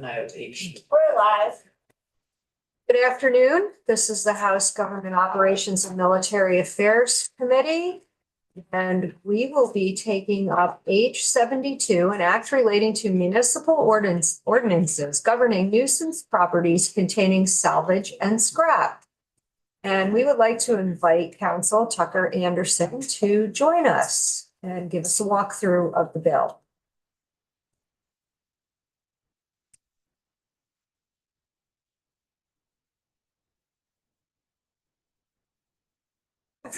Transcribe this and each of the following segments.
We're live. Good afternoon. This is the House Government Operations and Military Affairs Committee. And we will be taking up H72, an act relating to municipal ordinances governing nuisance properties containing salvage and scrap. And we would like to invite Council Tucker Anderson to join us and give us a walkthrough of the bill.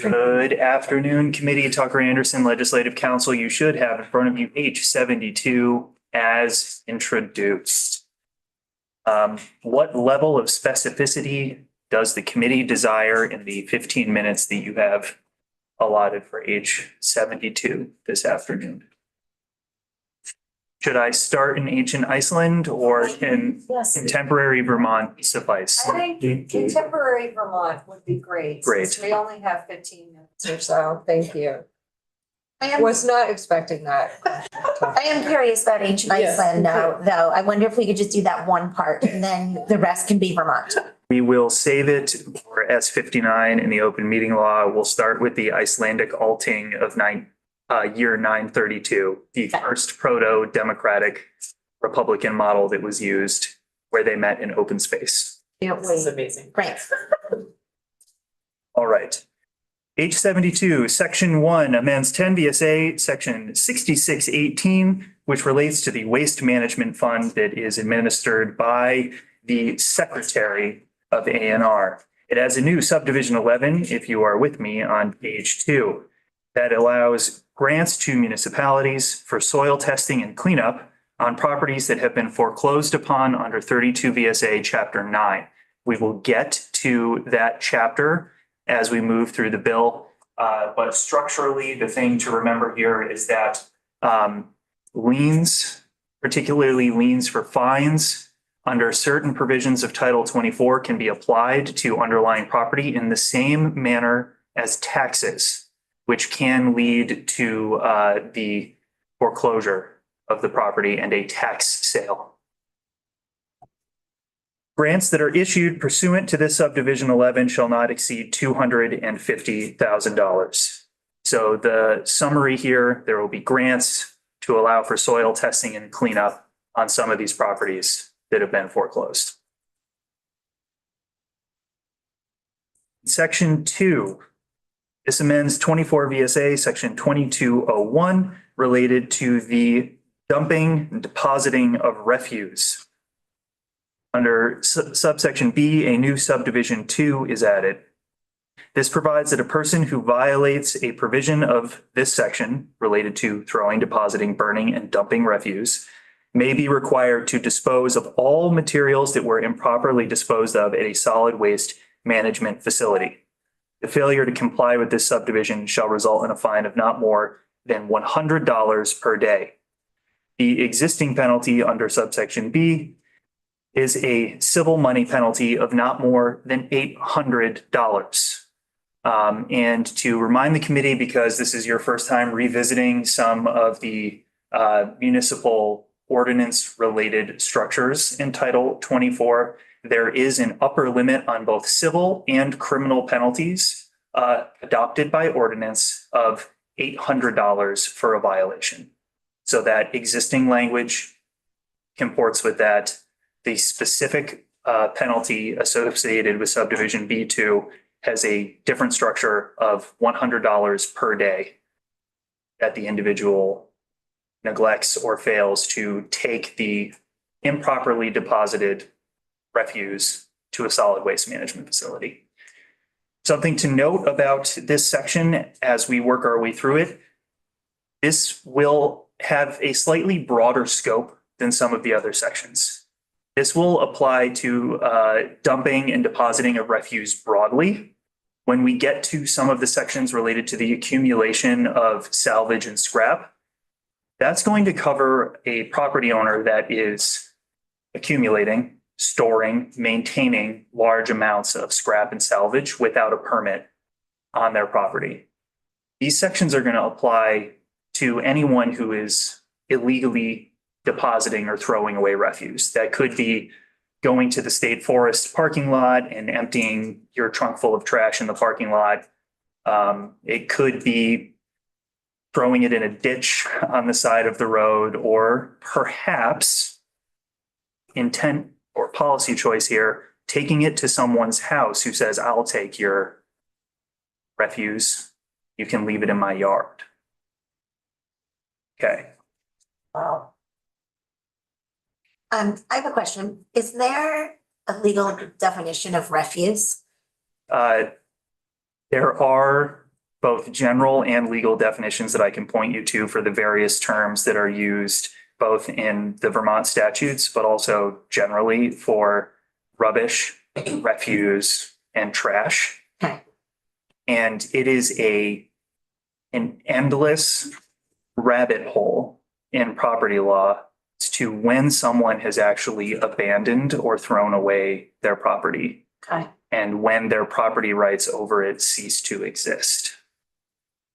Good afternoon, Committee. Tucker Anderson, Legislative Council. You should have in front of you H72 as introduced. What level of specificity does the committee desire in the 15 minutes that you have allotted for H72 this afternoon? Should I start in ancient Iceland or in contemporary Vermont suffice? I think contemporary Vermont would be great. Great. Since we only have 15 minutes or so. Thank you. I Was not expecting that. am curious about ancient Yes. Iceland though. I wonder if we could just do that one part and then the rest can be Vermont. We will save it for S59 in the open meeting law. We'll start with the Icelandic alting of year 932, the first proto-democratic Republican model that was used where they met in open space. Can't This is wait. amazing. Great. All right. H72, Section 1 amends 10 VSA, Section 6618, which relates to the waste management fund that is administered by the Secretary of ANR. It has a new subdivision 11, if you are with me on page 2, that allows grants to municipalities for soil testing and cleanup on properties that have been foreclosed upon under 32 VSA Chapter 9. We will get to that chapter as we move through the bill. But structurally, the thing to remember here is that liens, particularly liens for fines under certain provisions of Title 24 can be applied to underlying property in the same manner as taxes, which can lead to the foreclosure of the property and a tax sale. Grants that are issued pursuant to this subdivision 11 shall not exceed $250,000. So the summary here, there will be grants to allow for soil testing and cleanup on some of these properties that have been foreclosed. Section 2. This amends 24 VSA Section 2201 related to the dumping and depositing of refuse. Under subsection B, a new subdivision 2 is added. This provides that a person who violates a provision of this section related to throwing, depositing, burning, and dumping refuse may be required to dispose of all materials that were improperly disposed of at a solid waste management facility. The failure to comply with this subdivision shall result in a fine of not more than $100 per day. The existing penalty under subsection B is a civil money penalty of not more than $800. And to remind the committee, because this is your first time revisiting some of the municipal ordinance related structures in Title 24, there is an upper limit on both civil and criminal penalties adopted by ordinance of $800 for a violation. So that existing language comports with that. The specific penalty associated with subdivision B2 has a different structure of $100 per day that the individual neglects or fails to take the improperly deposited refuse to a solid waste management facility. Something to note about this section as we work our way through it, this will have a slightly broader scope than some of the other sections. This will apply to dumping and depositing of refuse broadly. When we get to some of the sections related to the accumulation of salvage and scrap, that's going to cover a property owner that is accumulating, storing, maintaining large amounts of scrap and salvage without a permit on their property. These sections are going to apply to anyone who is illegally depositing or throwing away refuse. That could be going to the state forest parking lot and emptying your trunk full of trash in the parking lot. It could be throwing it in a ditch on the side of the road, or perhaps intent or policy choice here, taking it to someone's house who says, I'll take your refuse. You can leave it in my yard. Okay. Wow. I have a question. Is there a legal definition of refuse? There are both general and legal definitions that I can point you to for the various terms that are used both in the Vermont statutes, but also generally for rubbish, refuse, and trash. Okay. And it is an endless rabbit hole in property law as to when someone has actually abandoned or thrown away their property Okay. and when their property rights over it cease to exist.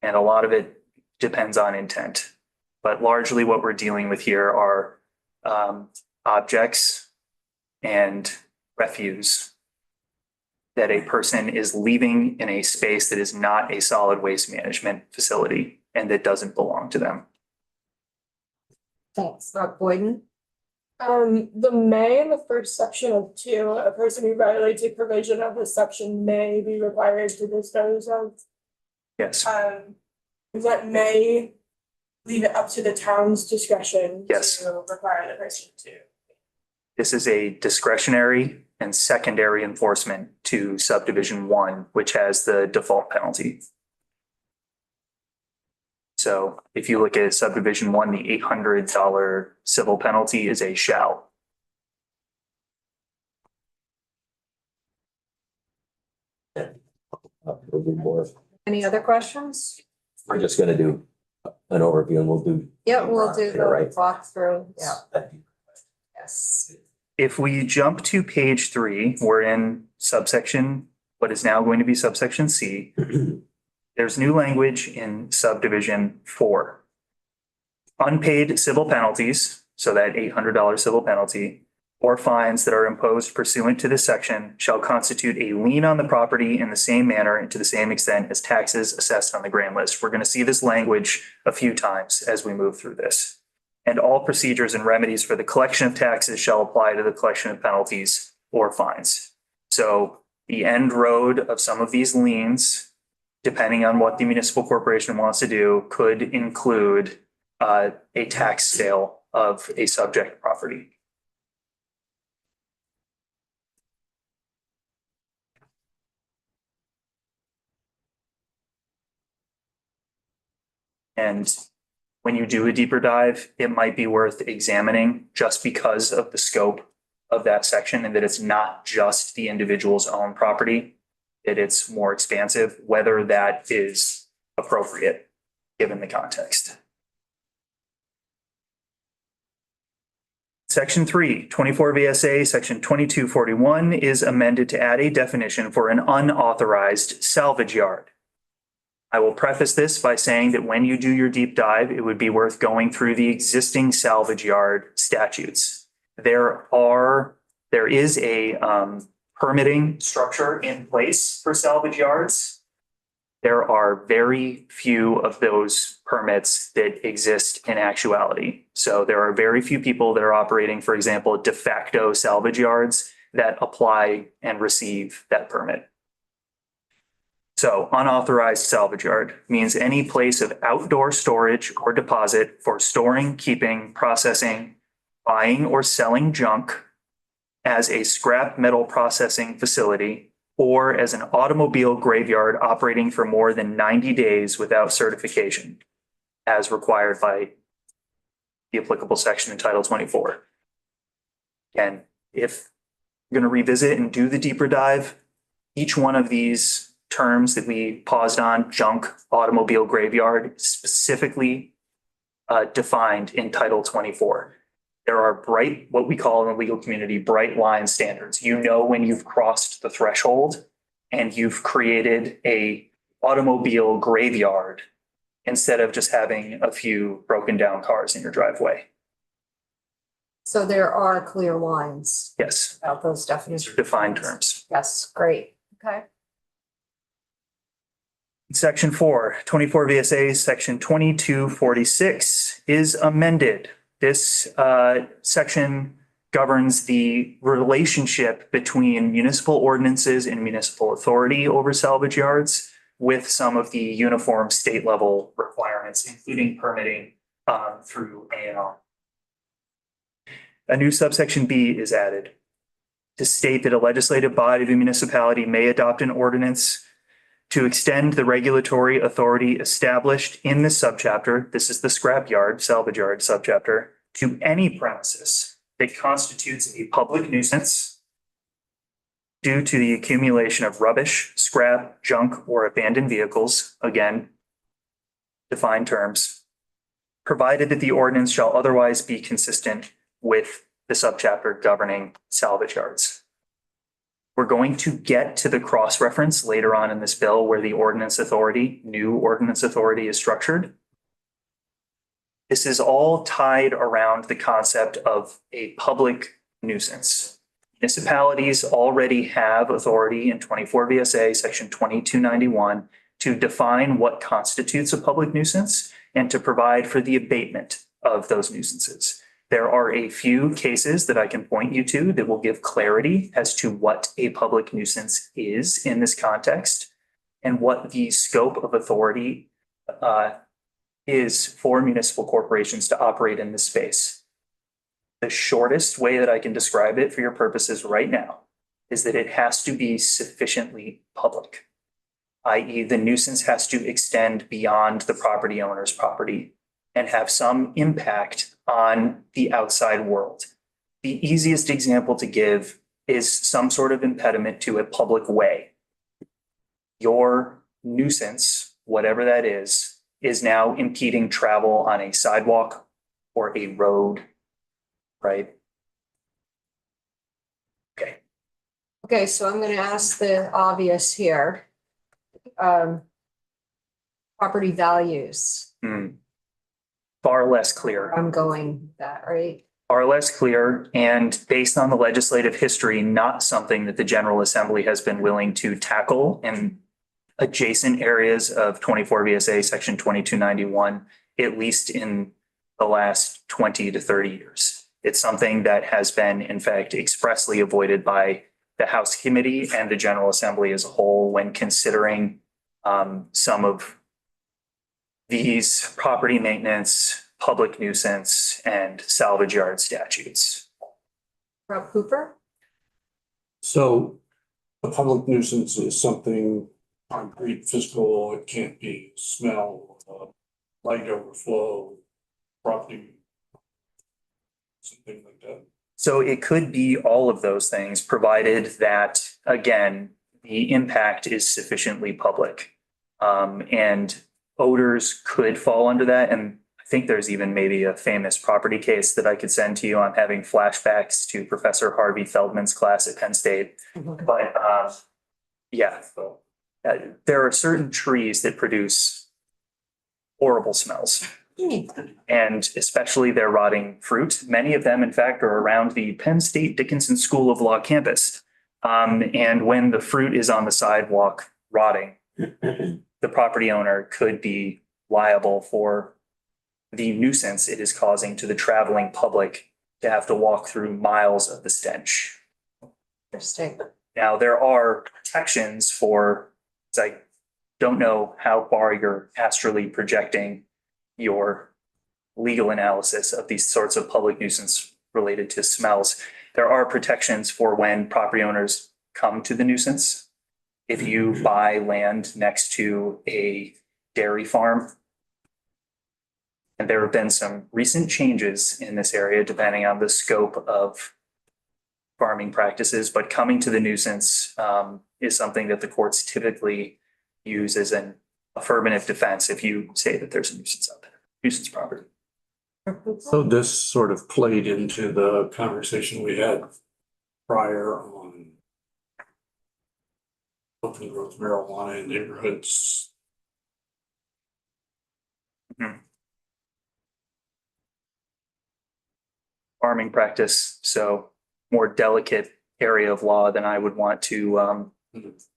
And a lot of it depends on intent. But largely what we're dealing with here are objects and refuse that a person is leaving in a space that is not a solid waste management facility and that doesn't belong to them. Thanks. Rob Boyden? The may in the first section of 2, a person who violates a provision of this section may be required to dispose of. Yes, Is that may leave it up to the town's discretion? Yes. To require the person to. this is a discretionary and secondary enforcement to subdivision 1, which has the default penalty. So if you look at subdivision 1, the $800 civil penalty is a shall. Any other questions? We're just gonna do an overview and we'll do. Yeah, we'll do You're right. the walkthrough. Yeah, yes. If we jump to page 3, we're in subsection, what is now going to be subsection C. There's new language in subdivision 4. Unpaid civil penalties, so that $800 civil penalty, or fines that are imposed pursuant to this section shall constitute a lien on the property in the same manner and to the same extent as taxes assessed on the grand list. We're going to see this language a few times as we move through this. And all procedures and remedies for the collection of taxes shall apply to the collection of penalties or fines. So the end road of some of these liens, depending on what the municipal corporation wants to do, could include a tax sale of a subject property. And when you do a deeper dive, it might be worth examining just because of the scope of that section and that it's not just the individual's own property, that it's more expansive, whether that is appropriate given the context. Section 3, 24 VSA, section 2241 is amended to add a definition for an unauthorized salvage yard. I will preface this by saying that when you do your deep dive, it would be worth going through the existing salvage yard statutes. There is a permitting structure in place for salvage yards. There are very few of those permits that exist in actuality. So there are very few people that are operating, for example, de facto salvage yards that apply and receive that permit. So unauthorized salvage yard means any place of outdoor storage or deposit for storing, keeping, processing, buying or selling junk as a scrap metal processing facility or as an automobile graveyard operating for more than 90 days without certification as required by the applicable section in Title 24. And if you're going to revisit and do the deeper dive, each one of these terms that we paused on, junk, automobile graveyard, specifically defined in Title 24. There are bright, what we call in the legal community, bright line standards. You know when you've crossed the threshold and you've created a automobile graveyard instead of just having a few broken down cars in your driveway. So there are clear lines Yes, about those these are definitions. defined terms. Yes, great. Okay. Section 4, 24 VSA, section 2246 is amended. This section governs the relationship between municipal ordinances and municipal authority over salvage yards with some of the uniform state level requirements, including permitting through A&R. A new subsection B is added to state that a legislative body of a municipality may adopt an ordinance to extend the regulatory authority established in this subchapter, this is the scrapyard, salvage yard subchapter, to any premises that constitutes a public nuisance due to the accumulation of rubbish, scrap, junk, or abandoned vehicles, again, defined terms, provided that the ordinance shall otherwise be consistent with the subchapter governing salvage yards. We're going to get to the cross-reference later on in this bill where the ordinance authority, new ordinance authority is structured. This is all tied around the concept of a public nuisance. Municipalities already have authority in 24 VSA section 2291 to define what constitutes a public nuisance and to provide for the abatement of those nuisances. There are a few cases that I can point you to that will give clarity as to what a public nuisance is in this context and what the scope of authority is for municipal corporations to operate in this space. The shortest way that I can describe it for your purposes right now is that it has to be sufficiently public, i.e. the nuisance has to extend beyond the property owner's property and have some impact on the outside world. The easiest example to give is some sort of impediment to a public way. Your nuisance, whatever that is now impeding travel on a sidewalk or a road, right? Okay. Okay, so I'm gonna ask the obvious here. Property values, Far less clear. I'm going with that, right? Are less clear and based on the legislative history, not something that the General Assembly has been willing to tackle in adjacent areas of 24 VSA section 2291, at least in the last 20 to 30 years. It's something that has been, in fact, expressly avoided by the House Committee and the General Assembly as a whole when considering some of these property maintenance, public nuisance, and salvage yard statutes. Rob Cooper? So a public nuisance is something concrete, physical, it can't be smell, light overflow, property, something like that. So it could be all of those things, provided that, again, the impact is sufficiently public. And odors could fall under that. And I think there's even maybe a famous property case that I could send to you. I'm having flashbacks to Professor Harvey Feldman's class at Penn State. But yeah, there are certain trees that produce horrible smells. And especially their rotting fruit. Many of them, in fact, are around the Penn State Dickinson School of Law campus. And when the fruit is on the sidewalk rotting, the property owner could be liable for the nuisance it is causing to the traveling public to have to walk through miles of the stench. Interesting. Now, there are protections for, I don't know how far you're astrally projecting your legal analysis of these sorts of public nuisance related to smells. There are protections for when property owners come to the nuisance. If you buy land next to a dairy farm, and there have been some recent changes in this area depending on the scope of farming practices, but coming to the nuisance is something that the courts typically use as an affirmative defense if you say that there's a nuisance out there, nuisance property. So this sort of played into the conversation we had prior on open growth marijuana in neighborhoods. farming practice, so more delicate area of law than I would want to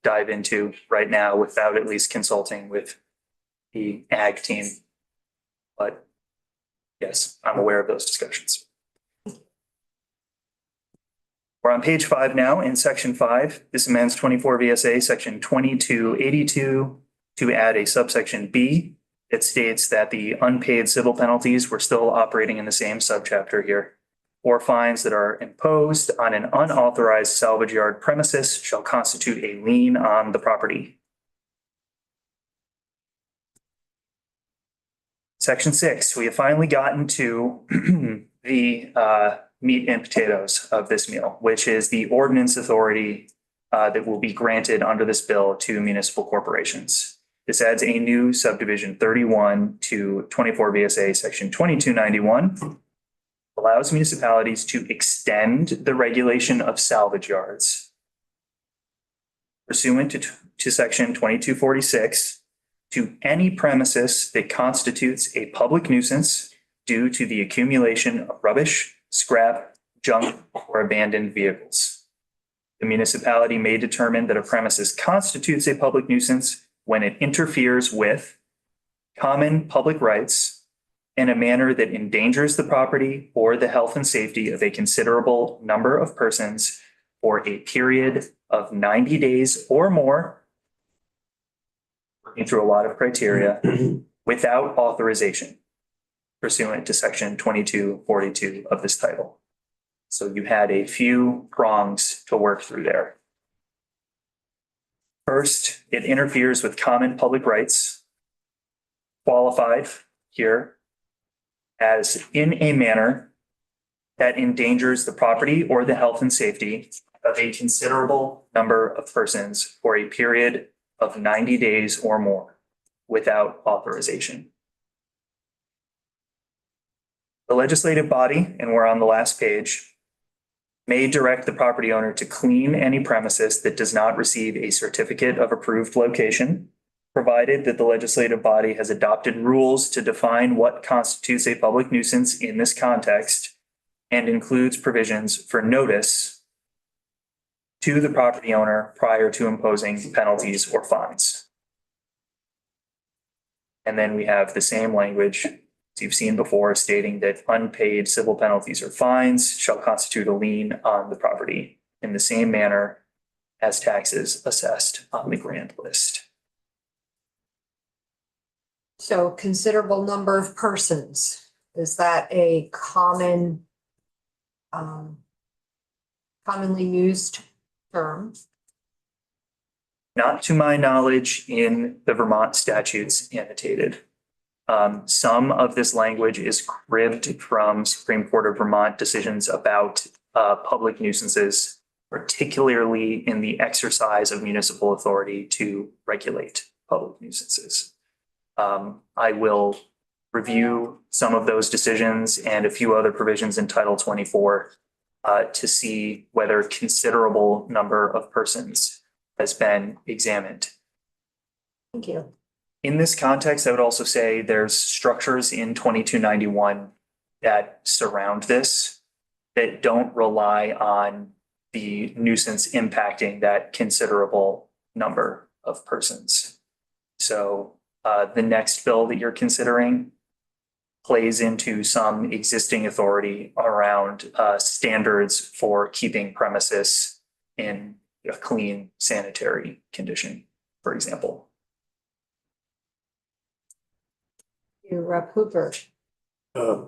dive into right now without at least consulting with the ag team. But yes, I'm aware of those discussions. We're on page 5 now in section 5. This amends 24 VSA section 2282 to add a subsection B. It states that the unpaid civil penalties, we're still operating in the same subchapter here, or fines that are imposed on an unauthorized salvage yard premises shall constitute a lien on the property. Section 6, we have finally gotten to the meat and potatoes of this meal, which is the ordinance authority that will be granted under this bill to municipal corporations. This adds a new subdivision 31 to 24 VSA section 2291. Allows municipalities to extend the regulation of salvage yards pursuant to section 2246 to any premises that constitutes a public nuisance due to the accumulation of rubbish, scrap, junk, or abandoned vehicles. The municipality may determine that a premises constitutes a public nuisance when it interferes with common public rights in a manner that endangers the property or the health and safety of a considerable number of persons for a period of 90 days or more, working through a lot of criteria, without authorization pursuant to section 2242 of this title. So you had a few prongs to work through there. First, it interferes with common public rights, qualified here as in a manner that endangers the property or the health and safety of a considerable number of persons for a period of 90 days or more without authorization. The legislative body, and we're on the last page, may direct the property owner to clean any premises that does not receive a certificate of approved location, provided that the legislative body has adopted rules to define what constitutes a public nuisance in this context and includes provisions for notice to the property owner prior to imposing penalties or fines. And then we have the same language as you've seen before, stating that unpaid civil penalties or fines shall constitute a lien on the property in the same manner as taxes assessed on the grand list. So considerable number of persons, is that a common, commonly used term? Not to my knowledge in the Vermont statutes annotated. Some of this language is cribbed from Supreme Court of Vermont decisions about public nuisances, particularly in the exercise of municipal authority to regulate public nuisances. I will review some of those decisions and a few other provisions in Title 24 to see whether a considerable number of persons has been examined. Thank you. In this context, I would also say there's structures in 2291 that surround this that don't rely on the nuisance impacting that considerable number of persons. So the next bill that you're considering plays into some existing authority around standards for keeping premises in a clean sanitary condition, for example. You, Rep. Hooper. A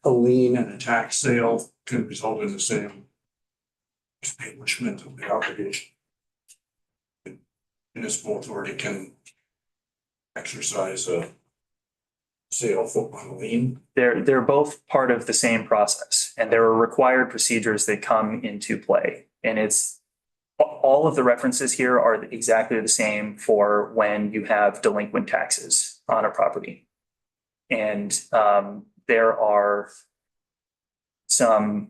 lien and a tax sale can result in the same extinguishment of the obligation. Municipal authority can exercise a sale for a lien. They're both part of the same process, and there are required procedures that come into play. And it's all of the references here are exactly the same for when you have delinquent taxes on a property. And there are some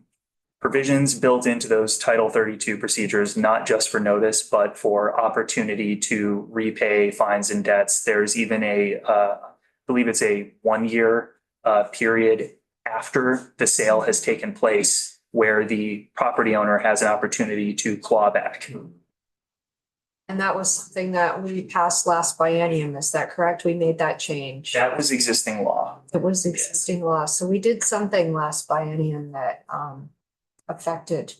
provisions built into those Title 32 procedures, not just for notice, but for opportunity to repay fines and debts. There's even I believe it's a 1 year period after the sale has taken place, where the property owner has an opportunity to claw back. And that was something that we passed last biennium, is that correct? We made that change. That was existing law. It was existing law, so we did something last biennium that affected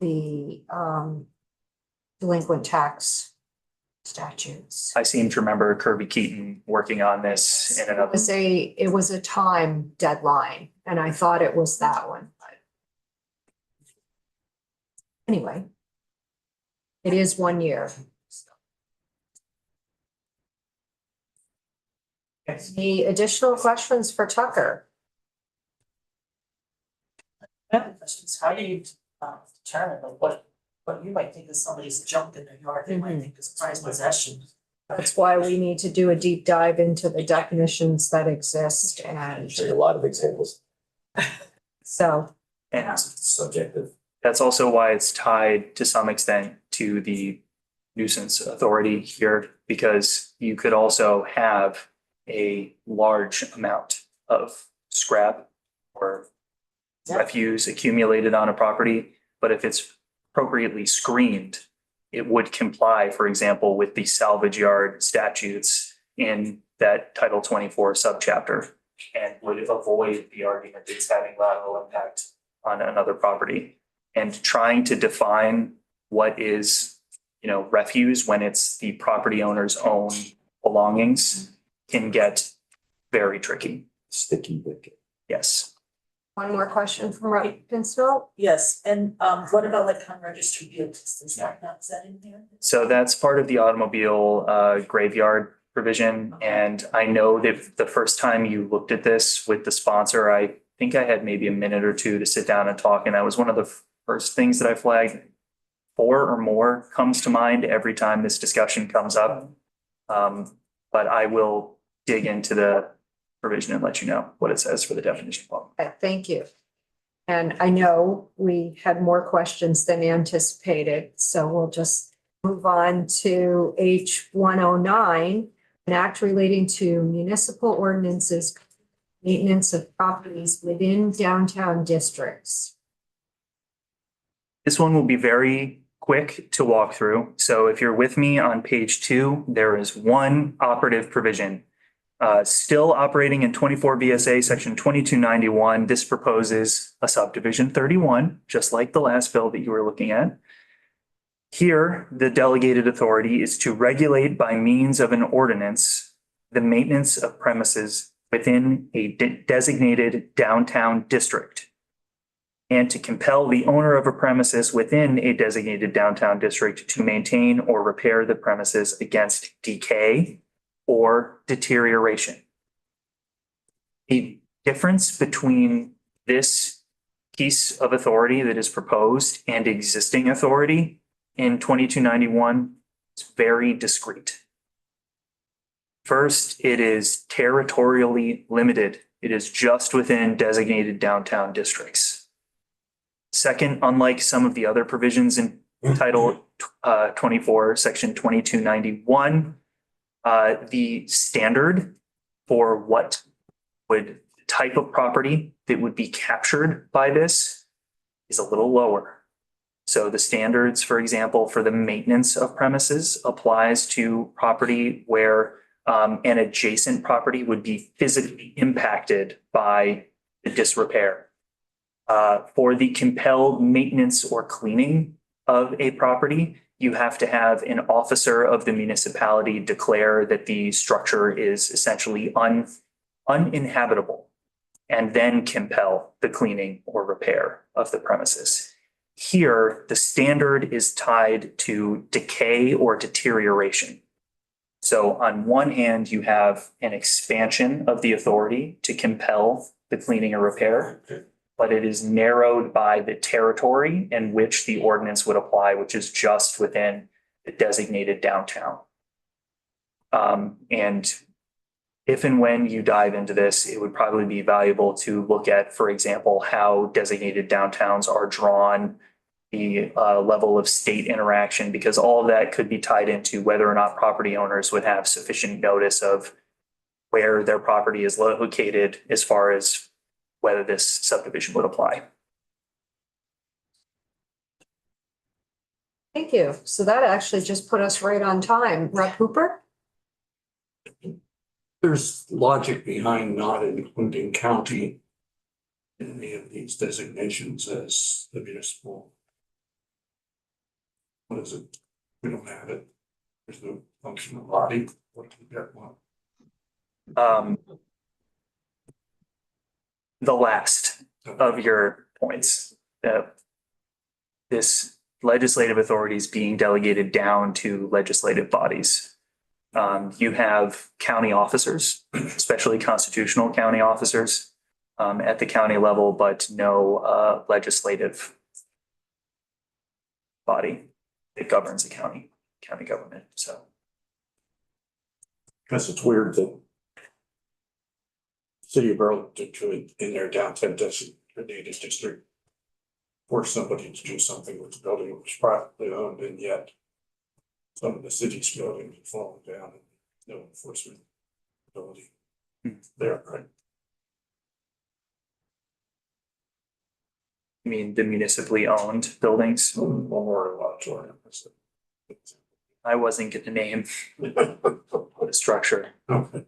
the delinquent tax statutes. I seem to remember Kirby Keaton working on this in another. It was a time deadline, and I thought it was that one, but anyway. It is 1 year. Any additional questions for Tucker? I have questions. How do you determine like what you might think is somebody's junk in their yard, they might think is prized possession? That's why we need to do a deep dive into the definitions that exist, and Show you a lot of examples, so. And subjective. that's also why it's tied to some extent to the nuisance authority here, because you could also have a large amount of scrap or refuse accumulated on a property, but if it's appropriately screened, it would comply, for example, with the salvage yard statutes in that Title 24 subchapter, and would avoid the argument that it's having lateral impact on another property. And trying to define what is, refuse when it's the property owner's own belongings can get very tricky. Sticky wicket. Yes. One more question from Rep. Pincinel. Yes, and what about like unregistered vehicles? Is that in there? So that's part of the automobile graveyard provision. And I know that the first time you looked at this with the sponsor, I think I had maybe a minute or two to sit down and talk. And that was one of the first things that I flagged. 4 or more comes to mind every time this discussion comes up. But I will dig into the provision and let you know what it says for the definition. Okay, thank you. And I know we had more questions than anticipated, so we'll just move on to H 109, an act relating to municipal ordinances, maintenance of properties within downtown districts. This one will be very quick to walk through. So if you're with me on page 2, there is one operative provision. Still operating in 24 VSA section 2291. This proposes a subdivision 31, just like the last bill that you were looking at. Here, the delegated authority is to regulate by means of an ordinance the maintenance of premises within a designated downtown district, and to compel the owner of a premises within a designated downtown district to maintain or repair the premises against decay or deterioration. The difference between this piece of authority that is proposed and existing authority in 2291 is very discrete. First, it is territorially limited. It is just within designated downtown districts. Second, unlike some of the other provisions in Title 24, Section 2291, the standard for what would type of property that would be captured by this is a little lower. So the standards, for example, for the maintenance of premises applies to property where an adjacent property would be physically impacted by the disrepair. For the compelled maintenance or cleaning of a property, you have to have an officer of the municipality declare that the structure is essentially uninhabitable, and then compel the cleaning or repair of the premises. Here, the standard is tied to decay or deterioration. So on one hand, you have an expansion of the authority to compel the cleaning or repair, but it is narrowed by the territory in which the ordinance would apply, which is just within the designated downtown. And if and when you dive into this, it would probably be valuable to look at, for example, how designated downtowns are drawn, the level of state interaction, because all of that could be tied into whether or not property owners would have sufficient notice of where their property is located as far as whether this subdivision would apply. Thank you. So that actually just put us right on time. Rep. Hooper? There's logic behind not including county in any of these designations as the municipal. What is it? We don't have it. There's no functional body. What do we get one? The last of your points, this legislative authority is being delegated down to legislative bodies. You have county officers, especially constitutional county officers, at the county level, but no legislative body that governs the county government. So Because it's weird that City of Burlington could, in their downtown designated district, force somebody to do something with the building that was privately owned, and yet some of the city's buildings have fallen down and no enforcement ability there, right? I mean, the municipally owned buildings. Memorial Auditorium. I wasn't going to name the structure. Okay.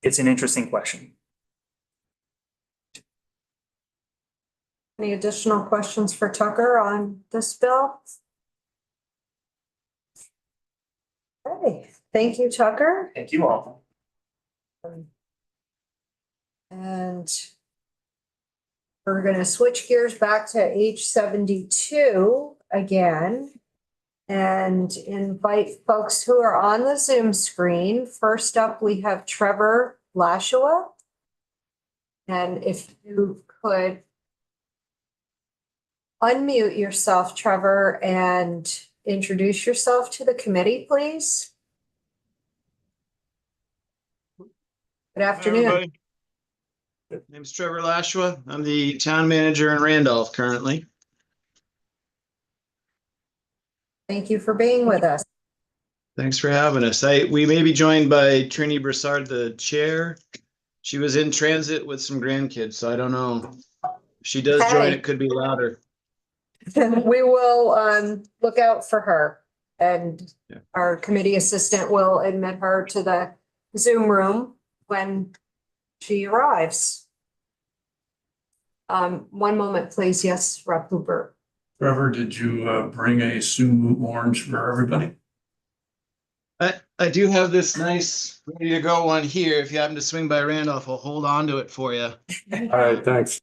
It's an interesting question. Any additional questions for Tucker on this bill? Okay, thank you, Tucker. Thank you all. And we're gonna switch gears back to H72 again and invite folks who are on the Zoom screen. First up, we have Trevor Lashua. And if you could unmute yourself, Trevor, and introduce yourself to the committee, please. Good afternoon. Everybody. Name's Trevor Lashua. I'm the town manager in Randolph currently. Thank you for being with us. Thanks for having us. We may be joined by Trini Broussard, the chair. She was in transit with some grandkids, so I don't know. If she does join, Hey. it could be louder. We will look out for her, and Yeah. our committee assistant will admit her to the Zoom room when she arrives. One moment, please. Yes, Rep. Hooper. Trevor, did you bring a Sumu orange for everybody? I do have this nice ready to go one here. If you happen to swing by Randolph, I'll hold on to it for you. All right, thanks.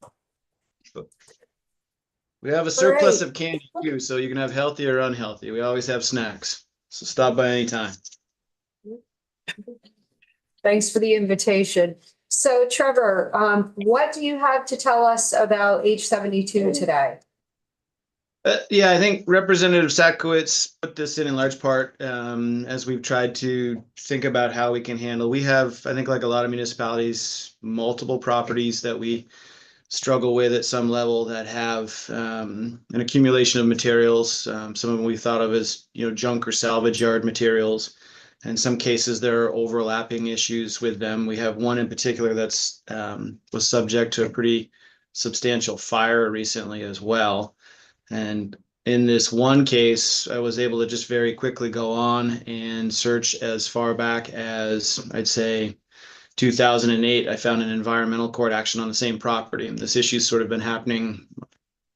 We have a surplus Great. of candy too, so you can have healthy or unhealthy. We always have snacks. So stop by anytime. Thanks for the invitation. So Trevor, what do you have to tell us about H72 today? Yeah, I think Representative Sakowicz put this in large part as we've tried to think about how we can handle. We have, I think, like a lot of municipalities, multiple properties that we struggle with at some level that have an accumulation of materials. Some of them we thought of as, junk or salvage yard materials. In some cases, there are overlapping issues with them. We have one in particular that's was subject to a pretty substantial fire recently as well. And in this one case, I was able to just very quickly go on and search as far back as, I'd say, 2008. I found an environmental court action on the same property. And this issue's sort of been happening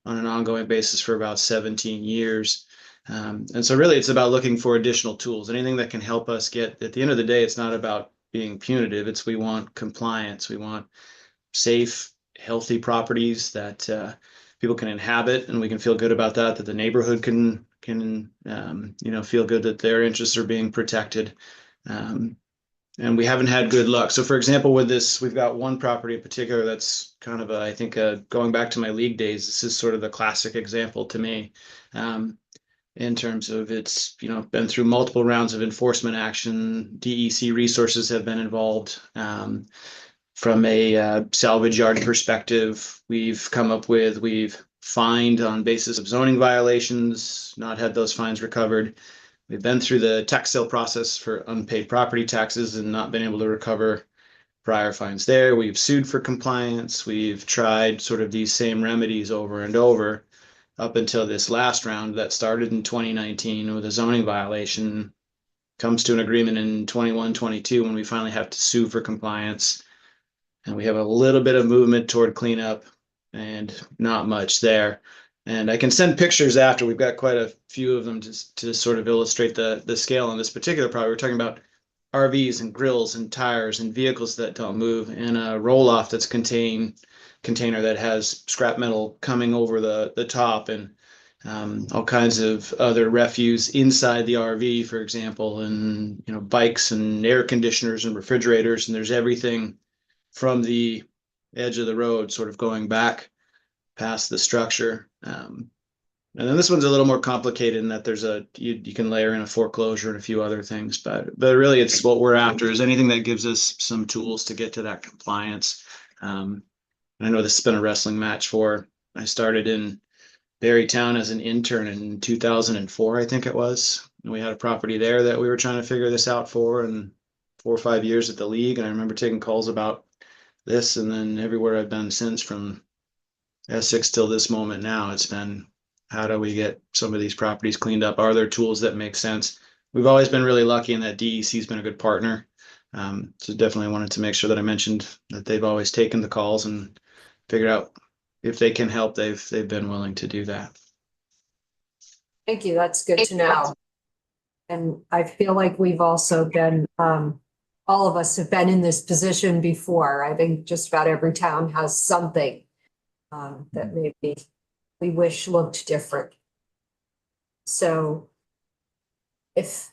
on an ongoing basis for about 17 years. And so really it's about looking for additional tools, anything that can help us get, at the end of the day, it's not about being punitive. We want compliance. We want safe, healthy properties that people can inhabit, and we can feel good about that the neighborhood can feel good that their interests are being protected. And we haven't had good luck. So for example, with this, we've got one property in particular that's kind of I think going back to my league days, this is sort of the classic example to me. In terms of it's, been through multiple rounds of enforcement action. DEC resources have been involved. From a salvage yard perspective, we've fined on basis of zoning violations, not had those fines recovered. We've been through the tax sale process for unpaid property taxes and not been able to recover prior fines there. We've sued for compliance. We've tried sort of these same remedies over and over up until this last round that started in 2019 with a zoning violation, comes to an agreement in 21, 22 when we finally have to sue for compliance. And we have a little bit of movement toward cleanup and not much there. And I can send pictures after. We've got quite a few of them to sort of illustrate the scale on this particular problem. We're talking about RVs and grills and tires and vehicles that don't move, and a roll-off that's container that has scrap metal coming over the top, and all kinds of other refuse inside the RV, for example, and bikes and air conditioners and refrigerators, and there's everything from the edge of the road sort of going back past the structure. And then this one's a little more complicated in that there's you can layer in a foreclosure and a few other things, but really it's what we're after is anything that gives us some tools to get to that compliance. I know this has been a wrestling match I started in Barrytown as an intern in 2004, I think it was. And we had a property there that we were trying to figure this out for, and 4 or 5 years at the league. And I remember taking calls about this, and then everywhere I've been since, from Essex till this moment now, it's been, how do we get some of these properties cleaned up? Are there tools that make sense? We've always been really lucky in that DEC's been a good partner. So definitely wanted to make sure that I mentioned that they've always taken the calls and figured out if they can help. They've been willing to do that. Thank you. That's good to know. And I feel like we've also been, all of us have been in this position before. I think just about every town has something that maybe we wish looked different. So if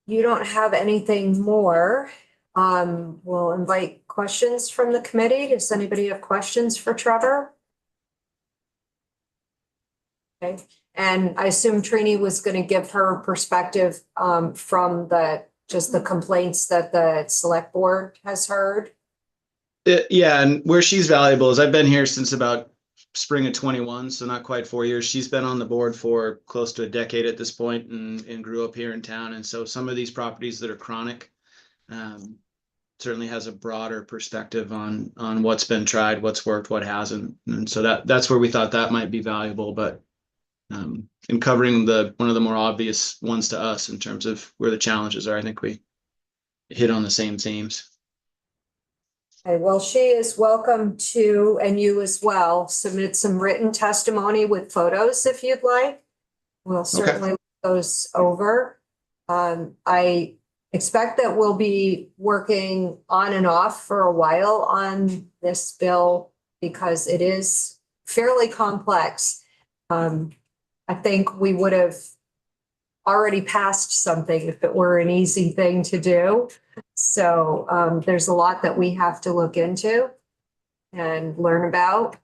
you don't have anything more, we'll invite questions from the committee. Does anybody have questions for Trevor? Okay, and I assume Trini was going to give her perspective from just the complaints that the select board has heard. Yeah, and where she's valuable is I've been here since about spring of 21, so not quite 4 years. She's been on the board for close to a decade at this point, and grew up here in town. And so some of these properties that are chronic certainly has a broader perspective on what's been tried, what's worked, what hasn't. And so that's where we thought that might be valuable. But in covering one of the more obvious ones to us in terms of where the challenges are, I think we hit on the same themes. Okay, well, she is welcome to, and you as well, submit some written testimony with photos if you'd like. We'll certainly look those over. I expect that we'll be working on and off for a while on this bill because it is fairly complex. I think we would have already passed something if it were an easy thing to do. So there's a lot that we have to look into and learn about.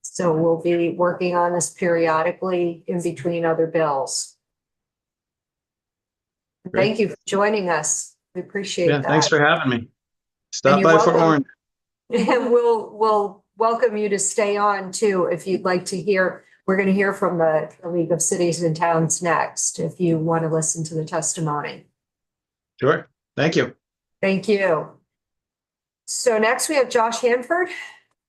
So we'll be working on this periodically in between other bills. Great. Thank you for joining us. We appreciate that. Thanks for having me. Stop you're by Fort welcome. Warren. And we'll welcome you to stay on too if you'd like to hear. We're going to hear from the League of Cities and Towns next if you want to listen to the testimony. Sure. Thank you. Thank you. So next we have Josh Hanford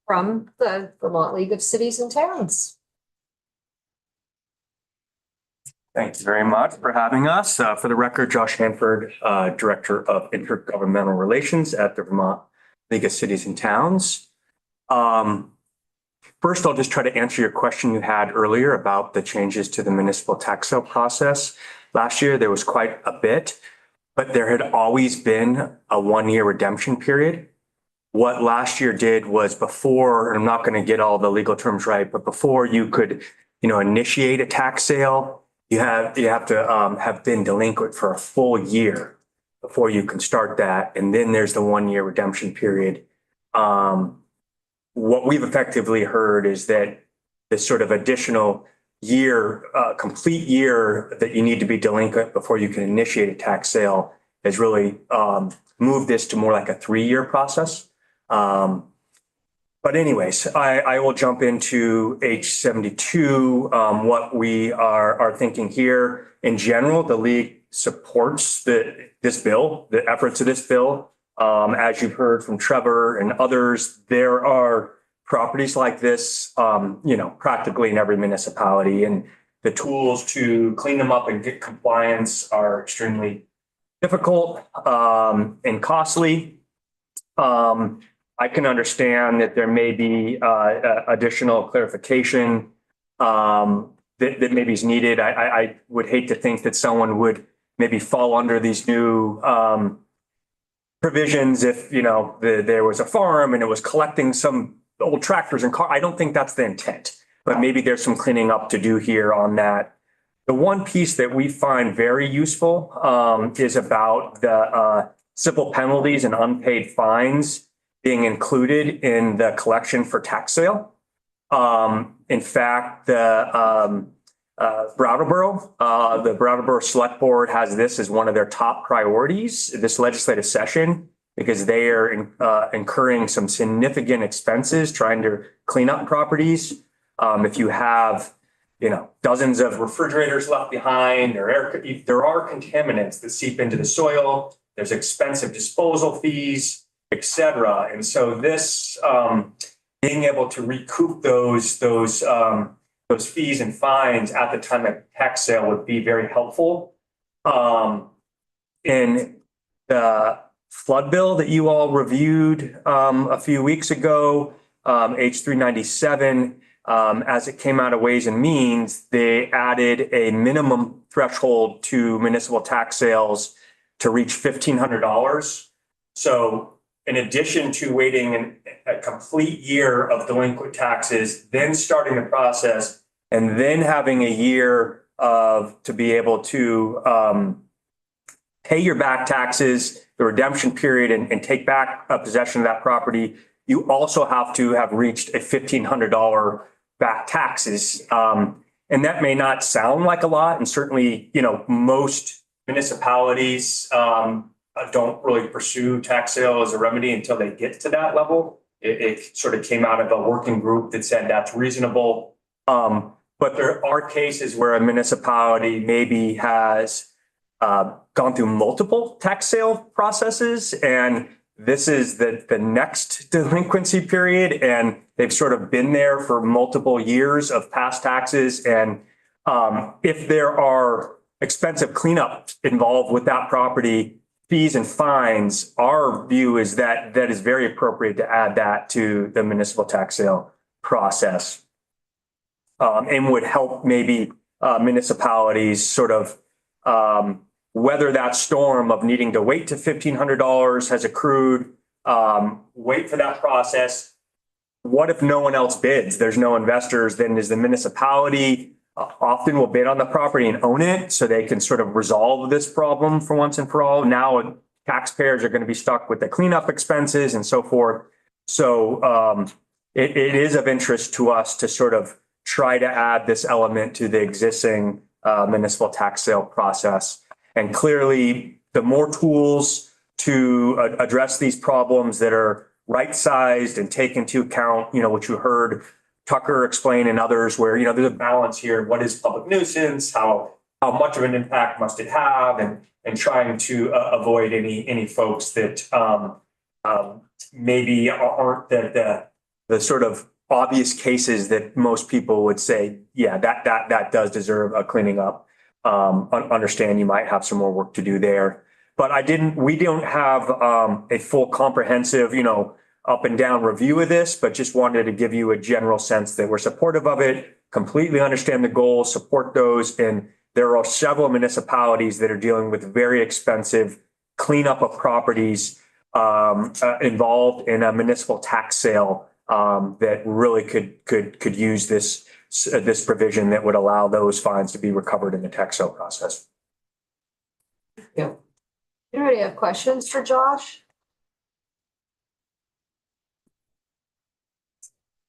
from the Vermont League of Cities and Towns. Thank you very much for having us. For the record, Josh Hanford, Director of Intergovernmental Relations at the Vermont League of Cities and Towns. First, I'll just try to answer your question you had earlier about the changes to the municipal tax sale process. Last year, there was quite a bit, but there had always been a 1-year redemption period. What last year did was before, and I'm not going to get all the legal terms right, but before you could, initiate a tax sale, you have to have been delinquent for a full year before you can start that. And then there's the 1-year redemption period. What we've effectively heard is that this sort of additional year, complete year that you need to be delinquent before you can initiate a tax sale has really moved this to more like a 3-year process. But anyways, I will jump into H72. What we are thinking here in general, the league supports this bill, the efforts of this bill. As you've heard from Trevor and others, there are properties like this, practically in every municipality, and the tools to clean them up and get compliance are extremely difficult, and costly. I can understand that there may be, additional clarification, that maybe is needed. I would hate to think that someone would maybe fall under these new, provisions if, there was a farm and it was collecting some old tractors and car. I don't think that's the intent, but maybe there's some cleaning up to do here on that. The one piece that we find very useful, is about the, civil penalties and unpaid fines being included in the collection for tax sale. In fact, the Brattleboro Select Board has this as one of their top priorities this legislative session because they are incurring some significant expenses trying to clean up properties. If you have, dozens of refrigerators left behind, there are contaminants that seep into the soil. There's expensive disposal fees, et cetera. And so this, being able to recoup those fees and fines at the time of tax sale would be very helpful. In the flood bill that you all reviewed a few weeks ago, H 397, as it came out of Ways and Means, they added a minimum threshold to municipal tax sales to reach $1,500. So in addition to waiting a complete year of delinquent taxes, then starting the process, and then having a year to be able to pay your back taxes, the redemption period, and take back possession of that property, you also have to have reached a $1,500 back taxes. And that may not sound like a lot, and certainly, most municipalities don't really pursue tax sale as a remedy until they get to that level. It sort of came out of a working group that said that's reasonable. But there are cases where a municipality maybe has gone through multiple tax sale processes, and this is the next delinquency period, and they've sort of been there for multiple years of past taxes. And if there are expensive cleanup involved with that property, fees and fines, our view is that that is very appropriate to add that to the municipal tax sale process. And would help maybe municipalities sort of weather that storm of needing to wait till $1,500 has accrued, wait for that process. What if no one else bids? There's no investors. Then is the municipality often will bid on the property and own it so they can sort of resolve this problem for once and for all. Now taxpayers are going to be stuck with the cleanup expenses and so forth. So it is of interest to us to sort of try to add this element to the existing municipal tax sale process. And clearly, the more tools to address these problems that are right-sized and take into account, what you heard Tucker explain and others, where, there's a balance here. What is public nuisance? How much of an impact must it have? And trying to avoid any folks that maybe aren't the sort of obvious cases that most people would say, yeah, that does deserve a cleaning up. Understand you might have some more work to do there, but we don't have a full comprehensive, up and down review of this, but just wanted to give you a general sense that we're supportive of it, completely understand the goals, support those. And there are several municipalities that are dealing with very expensive cleanup of properties involved in a municipal tax sale that really could use this provision that would allow those fines to be recovered in the tax sale process. Yeah. Anybody have questions for Josh?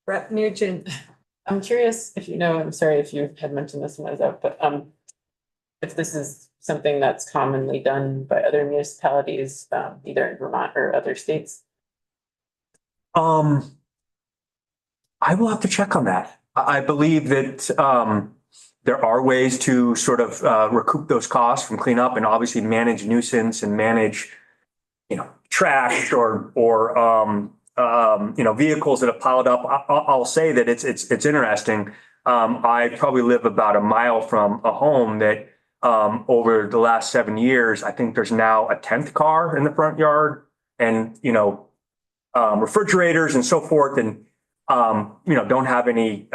Rep Nugent. I'm curious if I'm sorry if you had mentioned this when I was out, but if this is something that's commonly done by other municipalities, either in Vermont or other states. I will have to check on that. I believe that there are ways to sort of recoup those costs from cleanup and obviously manage nuisance and manage, trash or vehicles that have piled up. I'll say that it's interesting. I probably live about a mile from a home that over the last 7 years, I think there's now a 10th car in the front yard and, refrigerators and so forth. And, don't have any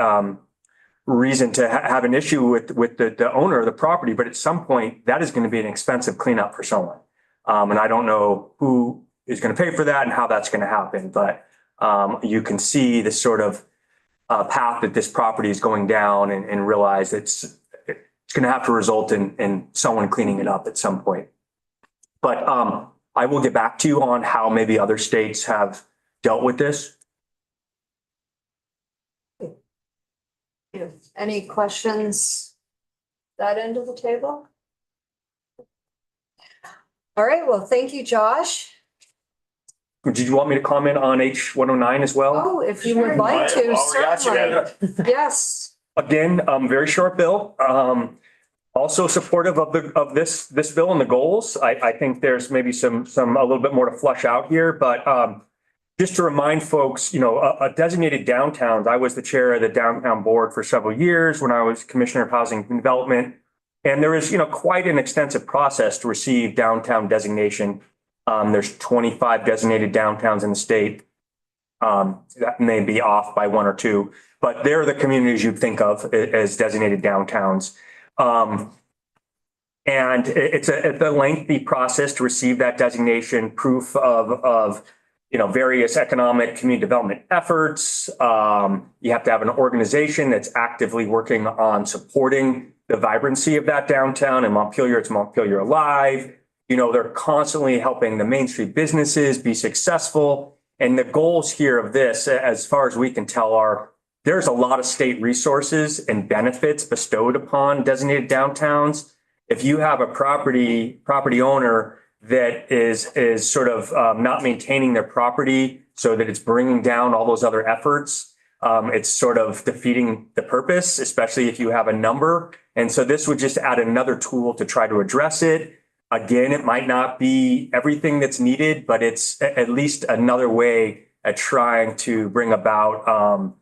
reason to have an issue with the owner of the property. But at some point, that is going to be an expensive cleanup for someone. And I don't know who is going to pay for that and how that's going to happen. But you can see the sort of path that this property is going down and realize it's going to have to result in someone cleaning it up at some point. But I will get back to you on how maybe other states have dealt with this. Any questions? That end of the table? All right, well, thank you, Josh. Did you want me to comment on H109 as well? Oh, if you would like to, While we got you there. certainly. Yes. Again, very short bill. Also supportive of this bill and the goals. I think there's maybe some a little bit more to flush out here, but just to remind folks, a designated downtowns. I was the chair of the downtown board for several years when I was commissioner of housing and development, and there is quite an extensive process to receive downtown designation. There's 25 designated downtowns in the state. That may be off by one or two, but they're the communities you'd think of as designated downtowns. And it's a lengthy process to receive that designation, proof of various economic community development efforts. You have to have an organization that's actively working on supporting the vibrancy of that downtown. In Montpelier, it's Montpelier Alive. They're constantly helping the Main Street businesses be successful. And the goals here of this, as far as we can tell, are there's a lot of state resources and benefits bestowed upon designated downtowns. If you have a property owner that is sort of not maintaining their property so that it's bringing down all those other efforts, it's sort of defeating the purpose, especially if you have a number. And so this would just add another tool to try to address it. Again, it might not be everything that's needed, but it's at least another way at trying to bring about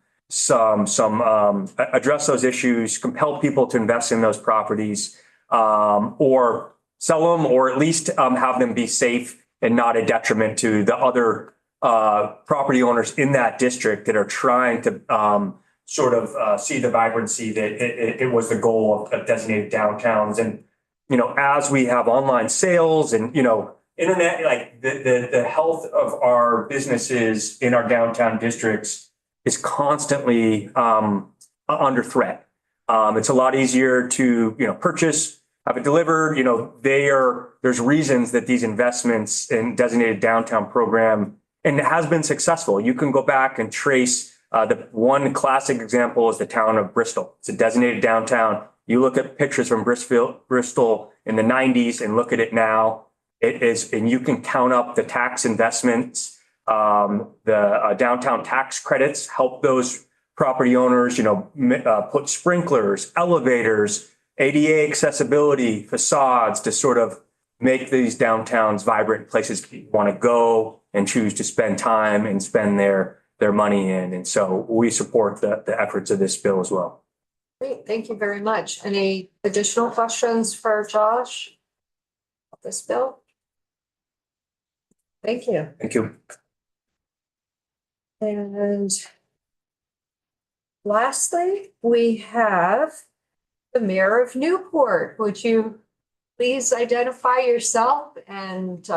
address those issues, compel people to invest in those properties, or sell them, or at least have them be safe and not a detriment to the other property owners in that district that are trying to see the vibrancy that it was the goal of designated downtowns. And as we have online sales and internet, like the health of our businesses in our downtown districts is constantly under threat. It's a lot easier to purchase, have it delivered. There's reasons that these investments in designated downtown program, and it has been successful. You can go back and trace the one classic example is the town of Bristol. It's a designated downtown. You look at pictures from Bristol in the 90s and look at it now. It is, and you can count up the tax investments, the downtown tax credits help those property owners, put sprinklers, elevators, ADA accessibility, facades to sort of make these downtowns vibrant places people want to go and choose to spend time and spend their money in. And so we support the efforts of this bill as well. Great, thank you very much. Any additional questions for Josh? This bill? Thank you. Thank you. And lastly, we have the Mayor of Newport. Would you please identify yourself and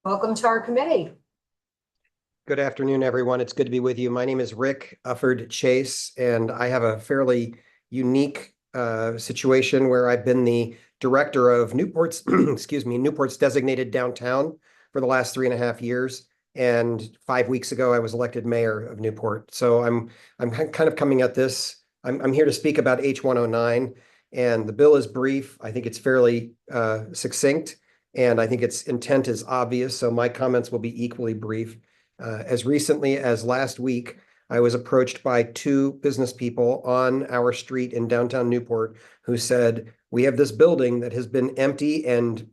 welcome to our committee? Good afternoon, everyone. It's good to be with you. My name is Rick Ufford Chase, and I have a fairly unique situation where I've been the director of Newport's, Newport's designated downtown for the last 3.5 years. And 5 weeks ago, I was elected mayor of Newport. So I'm kind of coming at this. I'm here to speak about H109, and the bill is brief. I think it's fairly succinct, and I think its intent is obvious. So my comments will be equally brief. As recently as last week, I was approached by 2 business people on our street in downtown Newport who said, we have this building that has been empty and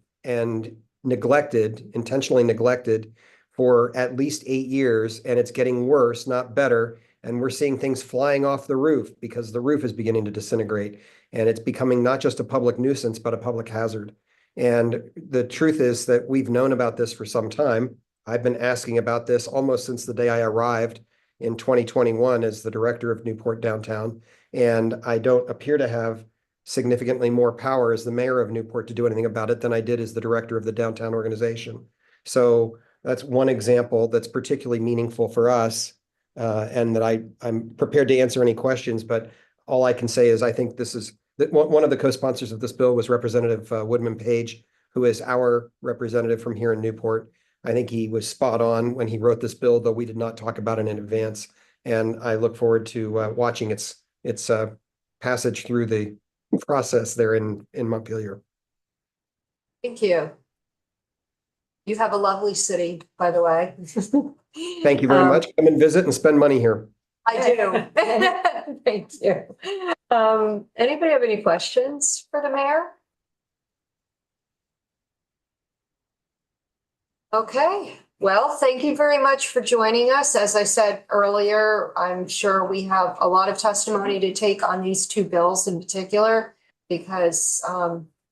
neglected, intentionally neglected for at least 8 years, and it's getting worse, not better. And we're seeing things flying off the roof because the roof is beginning to disintegrate, and it's becoming not just a public nuisance, but a public hazard. And the truth is that we've known about this for some time. I've been asking about this almost since the day I arrived in 2021 as the director of Newport Downtown. And I don't appear to have significantly more power as the mayor of Newport to do anything about it than I did as the director of the downtown organization. So that's one example that's particularly meaningful for us, and that I'm prepared to answer any questions, but all I can say is I think this is that one of the co-sponsors of this bill was Representative Woodman Page, who is our representative from here in Newport. I think he was spot on when he wrote this bill, though we did not talk about it in advance. And I look forward to watching its passage through the process there in Montpelier. Thank you. You have a lovely city, by the way. Thank you very much. Come and visit and spend money here. I do. Thank you. Anybody have any questions for the mayor? Okay, well, thank you very much for joining us. As I said earlier, I'm sure we have a lot of testimony to take on these two bills in particular, because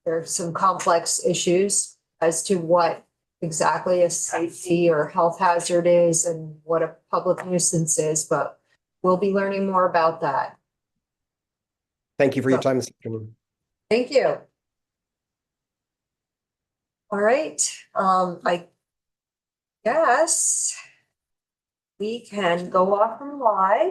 there are some complex issues as to what exactly a safety or health hazard is and what a public nuisance is, but we'll be learning more about that. Thank you for your time this afternoon. Thank you. All right, I guess we can go off and live.